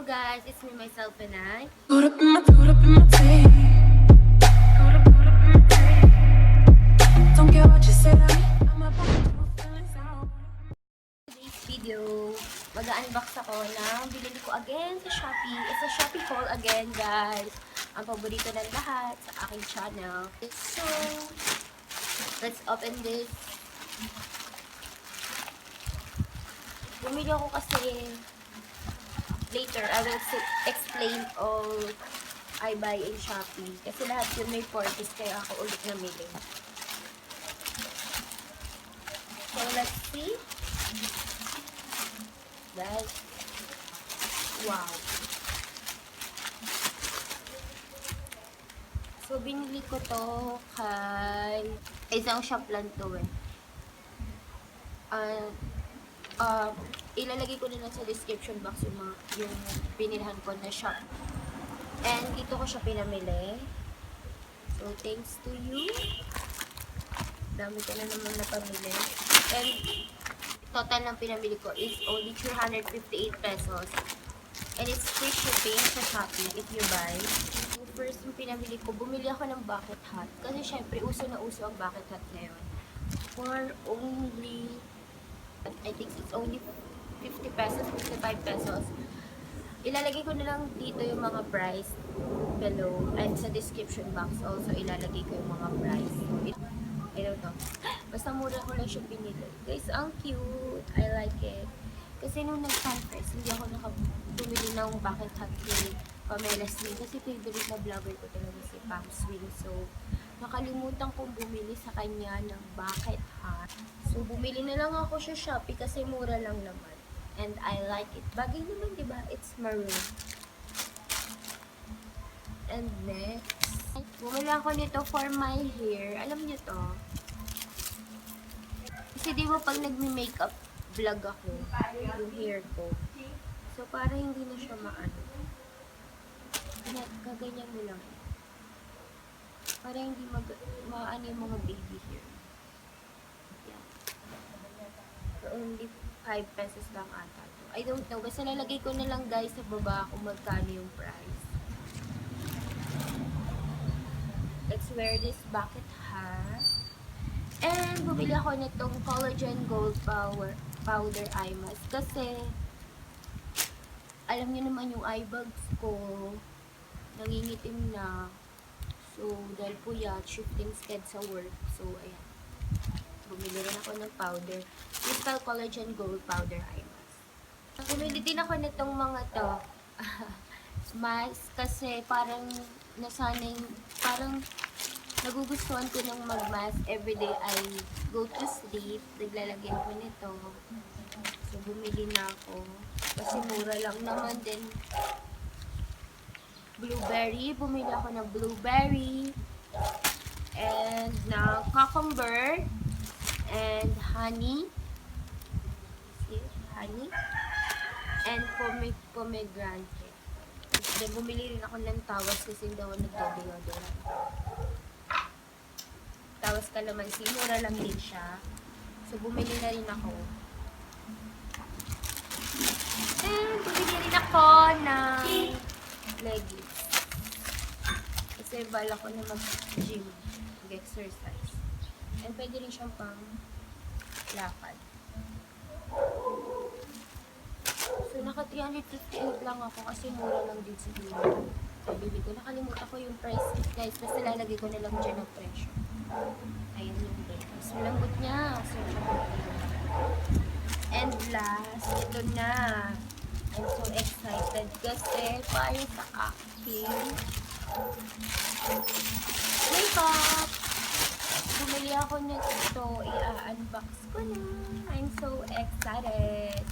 guys, it's me, myself, and I. Don't care what you say to me. Today's video, mag-unbox ako ng binili ko again sa Shopee. It's a Shopee Haul Again, guys. Ang paborito ng lahat sa aking channel. So, let's open this. Bumili ako kasi later, I will explain all I buy in Shopee. Kasi lahat yun may 40s, kaya ako ulit namili. So, let's see. Guys. Wow. So, binili ko to kay isang shop lang to eh. Ilalagay ko na lang sa description box yung binilhan ko na shop. And dito ko siya pinamili. So, thanks to you. Dami ko na naman napamili. And total ng pinamili ko is only 358 pesos. And it's free shipping sa Shopee if you buy. Yung first yung pinamili ko, bumili ako ng bucket hat. Kasi syempre, uso na uso ang bucket hat ngayon. For only, I think it's only 50 pesos, 55 pesos. Ilalagay ko na lang dito yung mga price below. And sa description box also, ilalagay ko yung mga price. I don't know. Basta mura ko lang siya pinili. Guys, ang cute. I like it. Kasi nung nag-conference, hindi ako nakabumili ng bucket hat kay Pamela Swing. Kasi favorite na vlogger ko talaga si Pam Swing. So, nakalimutan kong bumili sa kanya ng bucket hat. So, bumili na lang ako sa Shopee kasi mura lang naman. And I like it. Bagay naman, diba? It's maroon. And next, bumili ako nito for my hair. Alam niyo to? Kasi di ba pag nagme-makeup vlog ako, yung hair ko. So, para hindi na siya maano. Kaganyan mo lang. Para hindi maano yung mga baby hair. Yan. For only 5 pesos lang ata to. I don't know. Basta lalagay ko na lang guys sa baba kung magkano yung price. Let's wear this bucket hat. And bumili ako nitong collagen gold powder eye mask. Kasi alam niyo naman yung eye bags ko nangingitim na. So, dahil po yan, shifting sked sa work. So, ayan. Bumili rin ako ng powder. Crystal Collagen Gold Powder Eye Mask. Bumili din ako nitong mga to. Mask. Kasi parang nasanay, parang nagugustuhan ko ng mag-mask. Everyday I go to sleep. Naglalagyan ko nito. So, bumili na ako. Kasi mura lang naman din. Blueberry. Bumili ako ng blueberry. And ng cucumber. And honey. See? Honey. And pomegranate. Then, bumili rin ako ng tawas kasi hindi ako nagdo-deodorant. Tawas kalamansi. Mura lang din siya. So, bumili na rin ako. And, bumili rin ako ng leggings. Kasi bala ko na mag-gym. Mag-exercise. And pwede rin siyang pang lakad. So, naka 358 lang ako kasi mura lang din siguro. So, bili ko. Nakalimutan ko yung price, guys. Basta lalagay ko na lang dyan ng presyo. Ayan yung price. So, lambot niya. So, and last, ito na. I'm so excited kasi para sa aking makeup. Bumili ako nito. I-unbox ko na. I'm so excited.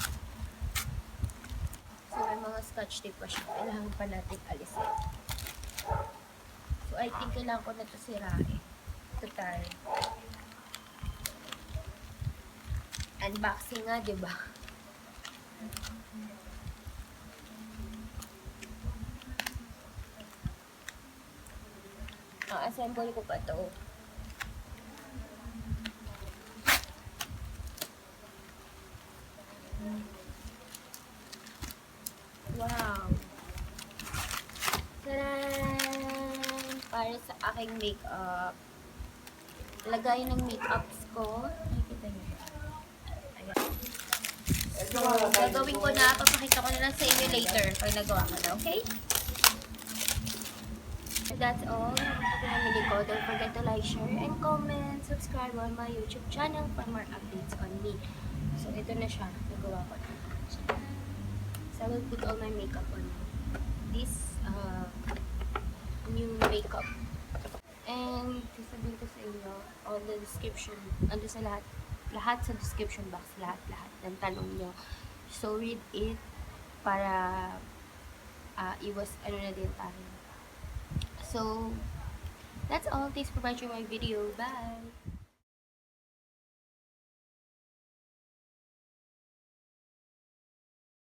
So, may mga scotch tape pa siya. Kailangan pa natin alisin. So, I think kailangan ko na ito sirain. Total. Unboxing nga, diba? Assemble ko pa to. Wow. Taran! Para sa aking makeup. Lagay ng makeups ko. Nakikita niyo ba? Ayan. So, gagawin ko na. Papakita ko na lang sa inyo later pag nagawa ko na, okay? That's all. Ito pinamili ko. Don't forget to like, share, and comment. Subscribe on my YouTube channel for more updates on me. So, ito na siya. Nagawa ko na. So, I will put all my makeup on this new makeup. And, sasabihin ko sa inyo, all the description, ando sa lahat sa description box, lahat ng tanong nyo. So, read it para iwas, na din tayo. So, that's all. Thanks for watching my video. Bye!